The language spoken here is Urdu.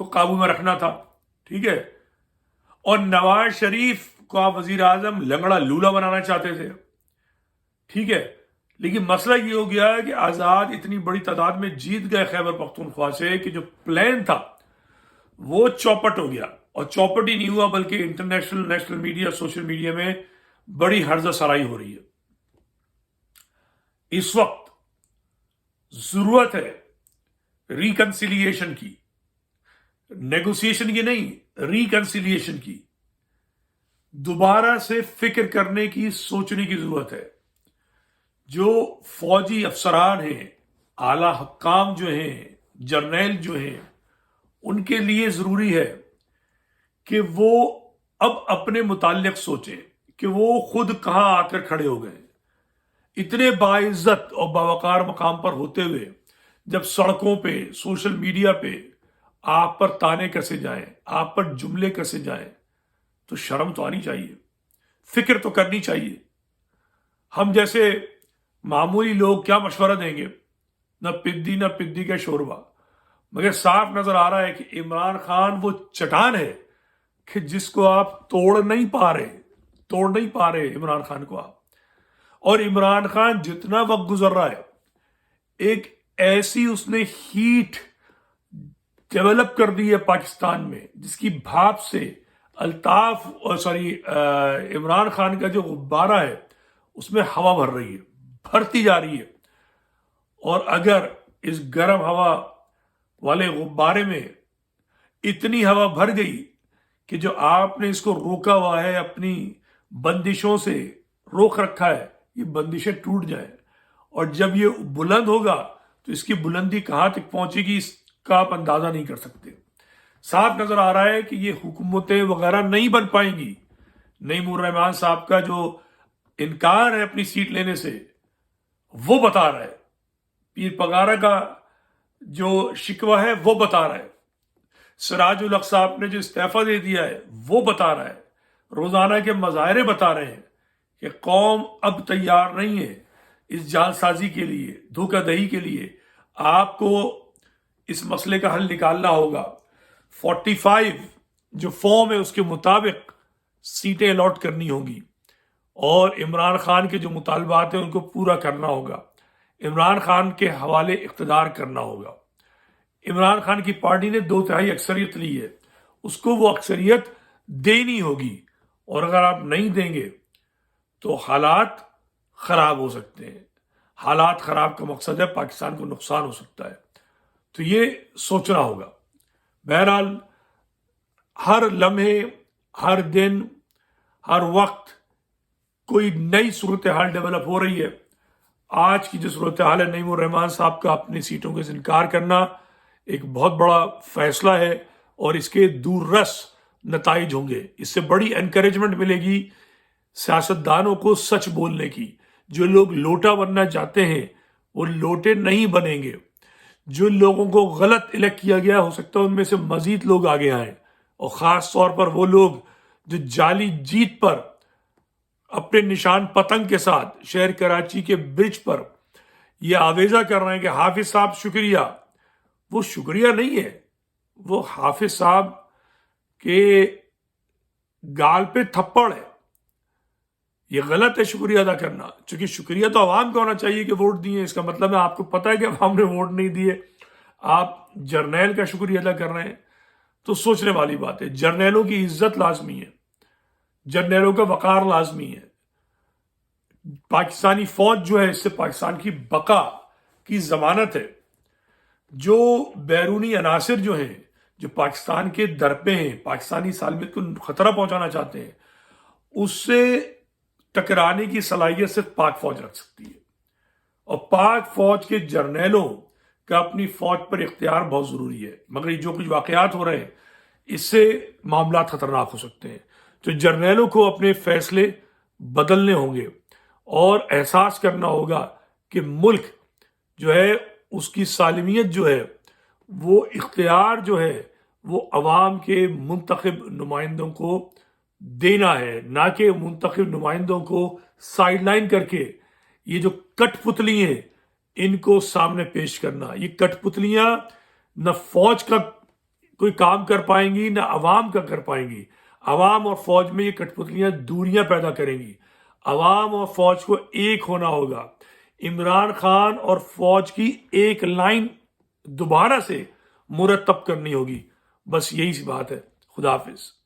کو قابو میں رکھنا تھا، ٹھیک ہے، اور نواز شریف کو آپ وزیر اعظم لنگڑا لولا بنانا چاہتے تھے، ٹھیک ہے، لیکن مسئلہ یہ ہو گیا کہ آزاد اتنی بڑی تعداد میں جیت گئے خیبر پختونخوا سے کہ جو پلان تھا وہ چوپٹ ہو گیا، اور چوپٹ ہی نہیں ہوا بلکہ international national media social media میں بڑی ہرزہ سرائی ہو رہی ہے۔ اس وقت ضرورت ہے ریکنسیلیشن کی، نیگوسیشن کی نہیں، ریکنسیلیشن کی، دوبارہ سے فکر کرنے کی، سوچنے کی ضرورت ہے۔ جو فوجی افسران ہیں، اعلی حکام جو ہیں، جرنیل جو ہیں، ان کے لیے ضروری ہے کہ وہ اب اپنے متعلق سوچیں کہ وہ خود کہاں آ کر کھڑے ہو گئے۔ اتنے باعزت اور باوقار مقام پر ہوتے ہوئے جب سڑکوں پہ، سوشل میڈیا پہ آپ پر تانے کسے جائیں، آپ پر جملے کسے جائیں، تو شرم تو آنی چاہیے، فکر تو کرنی چاہیے۔ ہم جیسے معمولی لوگ کیا مشورہ دیں گے؟ نہ پدی کا شوربہ، مگر صاف نظر آ رہا ہے کہ عمران خان وہ چٹان ہے کہ جس کو آپ توڑ نہیں پا رہے عمران خان کو آپ۔ اور عمران خان جتنا وقت گزر رہا ہے، ایک ایسی اس نے ہیٹ ڈیولپ کر دی ہے پاکستان میں، جس کی بھاپ سے عمران خان کا جو غبارہ ہے اس میں ہوا بھر رہی ہے، بھرتی جا رہی ہے۔ اور اگر اس گرم ہوا والے غبارے میں اتنی ہوا بھر گئی کہ جو آپ نے اس کو روکا ہوا ہے، اپنی بندشوں سے روک رکھا ہے، یہ بندشیں ٹوٹ جائیں، اور جب یہ بلند ہوگا تو اس کی بلندی کہاں تک پہنچے گی اس کا آپ اندازہ نہیں کر سکتے۔ صاف نظر آ رہا ہے کہ یہ حکومتیں وغیرہ نہیں بن پائیں گی۔ نعیم الرحمان صاحب کا جو انکار ہے اپنی سیٹ لینے سے، وہ بتا رہا ہے، پیر پگارا کا جو شکوہ ہے وہ بتا رہا ہے، سراج الحق صاحب نے جو استعفیٰ دے دیا ہے وہ بتا رہا ہے، روزانہ کے مظاہرے بتا رہے ہیں کہ قوم اب تیار نہیں ہے اس جال سازی کے لیے، دھوکہ دہی کے لیے۔ آپ کو اس مسئلے کا حل نکالنا ہوگا۔ 45 جو فارم ہے اس کے مطابق سیٹیں الاٹ کرنی ہوں گی، اور عمران خان کے جو مطالبات ہیں ان کو پورا کرنا ہوگا، عمران خان کے حوالے اقتدار کرنا ہوگا۔ عمران خان کی پارٹی نے 2/3 اکثریت لی ہے، اس کو وہ اکثریت دینی ہوگی، اور اگر آپ نہیں دیں گے تو حالات خراب ہو سکتے ہیں۔ حالات خراب کا مقصد ہے پاکستان کو نقصان ہو سکتا ہے، تو یہ سوچنا ہوگا۔ بہرحال ہر لمحے، ہر دن، ہر وقت کوئی نئی صورتحال ڈیولپ ہو رہی ہے۔ آج کی جو صورتحال ہے، نعیم الرحمان صاحب کا اپنی سیٹوں کے انکار کرنا ایک بہت بڑا فیصلہ ہے، اور اس کے دور رس نتائج ہوں گے۔ اس سے بڑی انکریجمنٹ ملے گی سیاستدانوں کو سچ بولنے کی۔ جو لوگ لوٹا بننا چاہتے ہیں وہ لوٹے نہیں بنیں گے۔ جو لوگوں کو غلط الیکٹ کیا گیا، ہو سکتا ہے ان میں سے مزید لوگ آگے آئیں، اور خاص طور پر وہ لوگ جو جعلی جیت پر اپنے نشان پتنگ کے ساتھ شہر کراچی کے برج پر یہ آویزہ کر رہے ہیں کہ حافظ صاحب شکریہ۔ وہ شکریہ نہیں ہے، وہ حافظ صاحب کے گال پہ تھپڑ ہے۔ یہ غلط ہے شکریہ ادا کرنا، چونکہ شکریہ تو عوام کو ہونا چاہیے کہ ووٹ دیے، اس کا مطلب ہے آپ کو پتہ ہے کہ عوام نے ووٹ نہیں دیے، آپ جرنیل کا شکریہ ادا کر رہے ہیں، تو سوچنے والی بات ہے۔ جرنیلوں کی عزت لازمی ہے، جرنیلوں کا وقار لازمی ہے۔ پاکستانی فوج جو ہے، اس سے پاکستان کی بقا کی ضمانت ہے۔ جو بیرونی عناصر جو ہیں، جو پاکستان کے در پہ ہیں، پاکستانی سالمیت کو خطرہ پہنچانا چاہتے ہیں، اس سے ٹکرانے کی صلاحیت صرف پاک فوج رکھ سکتی ہے، اور پاک فوج کے جرنیلوں کا اپنی فوج پر اختیار بہت ضروری ہے۔ مگر یہ جو کچھ واقعات ہو رہے ہیں، اس سے معاملات خطرناک ہو سکتے ہیں۔ تو جرنیلوں کو اپنے فیصلے بدلنے ہوں گے، اور احساس کرنا ہوگا کہ ملک جو ہے، اس کی سالمیت جو ہے، وہ اختیار جو ہے وہ عوام کے منتخب نمائندوں کو دینا ہے، نہ کہ منتخب نمائندوں کو سائیڈ لائن کر کے یہ جو کٹ پتلی ہیں ان کو سامنے پیش کرنا۔ یہ کٹ پتلیاں نہ فوج کا کوئی کام کر پائیں گی نہ عوام کا کر پائیں گی. عوام اور فوج میں یہ کٹپتلیاں دوریاں پیدا کریں گی. عوام اور فوج کو ایک ہونا ہوگا. عمران خان اور فوج کی ایک لائن دوبارہ سے مرتب کرنی ہوگی. بس یہی سی بات ہے. خدا حافظ.